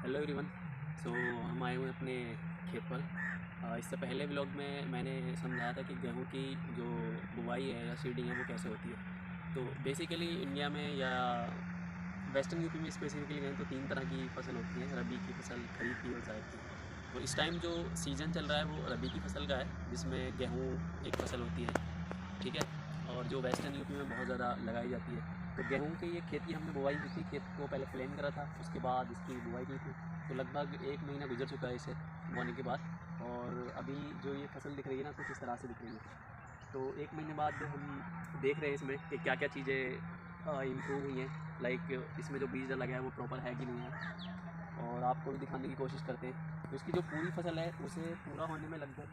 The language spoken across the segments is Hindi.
Hello everyone. सो हम आए हुए हैं अपने खेत पर। इससे पहले व्लॉग में मैंने समझाया था कि गेहूं की जो बुवाई है या सीडिंग है वो कैसे होती है। तो बेसिकली इंडिया में या वेस्टर्न यूपी में स्पेसिफिकली कहें तो तीन तरह की फसल होती है, रबी की फसल, खरीफ की और जायद की। तो इस टाइम जो सीज़न चल रहा है वो रबी की फसल का है, जिसमें गेहूँ एक फसल होती है, ठीक है। और जो वेस्टर्न यूपी में बहुत ज़्यादा लगाई जाती है। तो गेहूं की ये खेत की हमने बुवाई की थी, खेत को पहले प्लेन करा था, उसके बाद इसकी बुवाई की थी। तो लगभग 1 महीना गुजर चुका है इसे बोने के बाद। और अभी जो ये फसल दिख रही है ना, कुछ इस तरह से दिख रही है। तो 1 महीने बाद हम देख रहे हैं इसमें कि क्या क्या चीज़ें इम्प्रूव हुई हैं। लाइक इसमें जो बीज डाला गया है वो प्रॉपर है कि नहीं है, और आपको भी दिखाने की कोशिश करते हैं। तो इसकी जो पूरी फसल है उसे पूरा होने में लगभग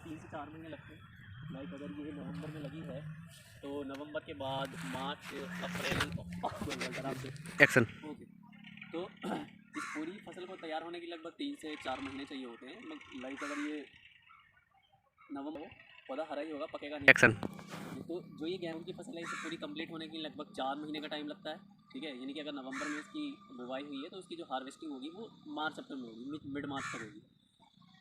3 से 4 महीने लगते हैं। लाइक अगर ये नवंबर में लगी है तो नवंबर के बाद मार्च, अप्रैल आराम से एक्शन। ओके। तो इस पूरी फसल को तैयार होने के लगभग 3 से 4 महीने चाहिए होते हैं। लाइक अगर ये नवंबर, पौधा हरा ही होगा, पकेगा नहीं। एक्शन। तो जो ये गेहूं की फसल है इसे पूरी कंप्लीट होने के लिए लगभग 4 महीने का टाइम लगता है, ठीक है। यानी कि अगर नवंबर में इसकी बुवाई हुई है तो उसकी जो हार्वेस्टिंग होगी वो मार्च अप्रैल में होगी, मिड मार्च तक होगी।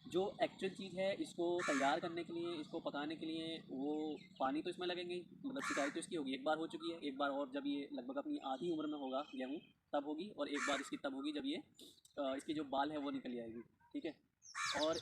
जो एक्चुअल चीज़ है, इसको तैयार करने के लिए, इसको पकाने के लिए, वो पानी तो इसमें लगेंगे ही, मतलब सिंचाई तो इसकी होगी, एक बार हो चुकी है। एक बार और जब ये लगभग अपनी आधी उम्र में होगा गेहूँ तब होगी, और एक बार इसकी तब होगी जब ये इसकी जो बाल है वो निकल आएगी, ठीक है। और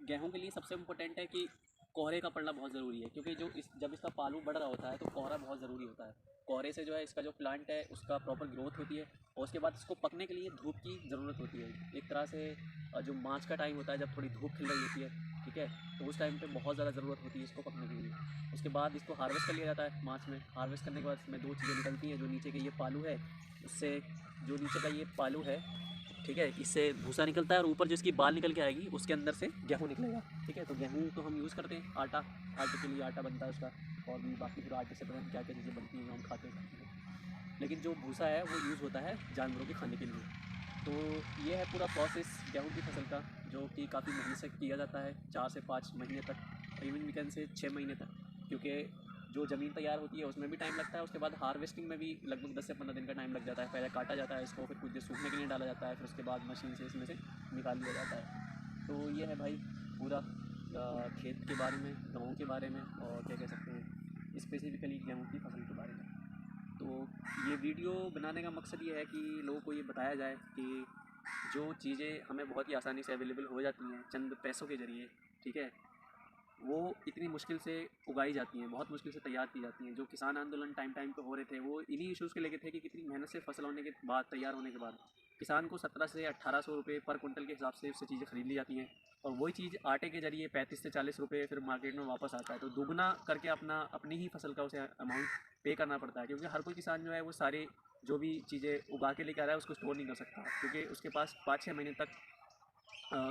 गेहूँ के लिए सबसे इम्पोर्टेंट है कि कोहरे का पड़ना बहुत ज़रूरी है, क्योंकि जब इसका पालू बढ़ रहा होता है तो कोहरा बहुत ज़रूरी होता है। कोहरे से जो है इसका जो प्लांट है उसका प्रॉपर ग्रोथ होती है, और उसके बाद इसको पकने के लिए धूप की ज़रूरत होती है। एक तरह से जो मार्च का टाइम होता है जब थोड़ी धूप खिल रही होती है, ठीक है, तो उस टाइम पे बहुत ज़्यादा ज़रूरत होती है इसको पकने के लिए। उसके बाद इसको हार्वेस्ट कर लिया जाता है मार्च में। हार्वेस्ट करने के बाद इसमें दो चीज़ें निकलती हैं। जो नीचे के ये पालू है, उससे जो नीचे का ये पालू है, ठीक है, इससे भूसा निकलता है, और ऊपर जो इसकी बाल निकल के आएगी उसके अंदर से गेहूँ निकलेगा, ठीक है। तो गेहूँ तो हम यूज़ करते हैं, आटे के लिए आटा बनता है उसका, और भी बाकी फिर आटे से पता नहीं क्या क्या चीज़ें बनती हैं जो हम खाते हैं। लेकिन जो भूसा है वो यूज़ होता है जानवरों के खाने के लिए। तो ये है पूरा प्रोसेस गेहूँ की फसल का, जो कि काफ़ी मेहनत से किया जाता है, 4 से 5 महीने तक, इवन वीकेंड से 6 महीने तक। क्योंकि जो ज़मीन तैयार होती है उसमें भी टाइम लगता है, उसके बाद हार्वेस्टिंग में भी लगभग 10 से 15 दिन का टाइम लग जाता है। पहले काटा जाता है इसको, फिर कुछ देर सूखने के लिए डाला जाता है, फिर उसके बाद मशीन से इसमें से निकाल लिया जाता है। तो ये है भाई पूरा खेत के बारे में, गाँव के बारे में, और क्या कह सकते हैं स्पेसिफिकली गेहूँ की फसल के बारे में। तो ये वीडियो बनाने का मकसद ये है कि लोगों को ये बताया जाए कि जो चीज़ें हमें बहुत ही आसानी से अवेलेबल हो जाती हैं चंद पैसों के ज़रिए, ठीक है, वो इतनी मुश्किल से उगाई जाती हैं, बहुत मुश्किल से तैयार की जाती हैं। जो किसान आंदोलन टाइम टाइम पे हो रहे थे वो इन्हीं इश्यूज़ के लेके थे कि कितनी मेहनत से फसल होने के बाद, तैयार होने के बाद, किसान को 17 से 1800 रुपये पर कुंटल के हिसाब से उससे चीज़ें खरीद ली जाती हैं, और वही चीज़ आटे के ज़रिए 35 से 40 रुपये फिर मार्केट में वापस आता है। तो दुगना करके अपनी ही फसल का उसे अमाउंट पे करना पड़ता है, क्योंकि हर कोई किसान जो है वो सारे जो भी चीज़ें उगा के लेके आ रहा है उसको स्टोर नहीं कर सकता, क्योंकि उसके पास 5-6 महीने तक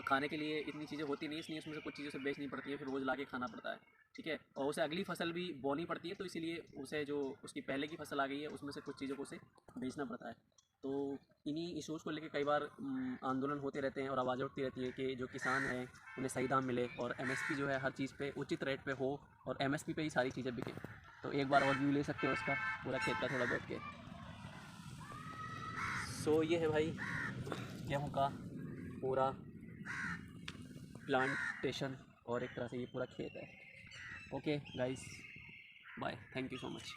खाने के लिए इतनी चीज़ें होती नहीं, इसलिए उसमें से कुछ चीज़ें उसे बेचनी पड़ती है, फिर रोज़ ला के खाना पड़ता है, ठीक है। और उसे अगली फसल भी बोनी पड़ती है, तो इसीलिए उसे जो उसकी पहले की फसल आ गई है उसमें से कुछ चीज़ों को उसे बेचना पड़ता है। तो इन्हीं इशूज़ को लेके कई बार आंदोलन होते रहते हैं और आवाज़ें उठती रहती हैं कि जो किसान हैं उन्हें सही दाम मिले, और एमएसपी जो है हर चीज़ पे उचित रेट पे हो, और एमएसपी पे ही सारी चीज़ें बिकें। तो एक बार और व्यू ले सकते हो उसका, पूरा खेत का थोड़ा बहुत के। सो ये है भाई गेहूँ का पूरा प्लांटेशन, और एक तरह से ये पूरा खेत है। Okay guys, bye, thank you so much.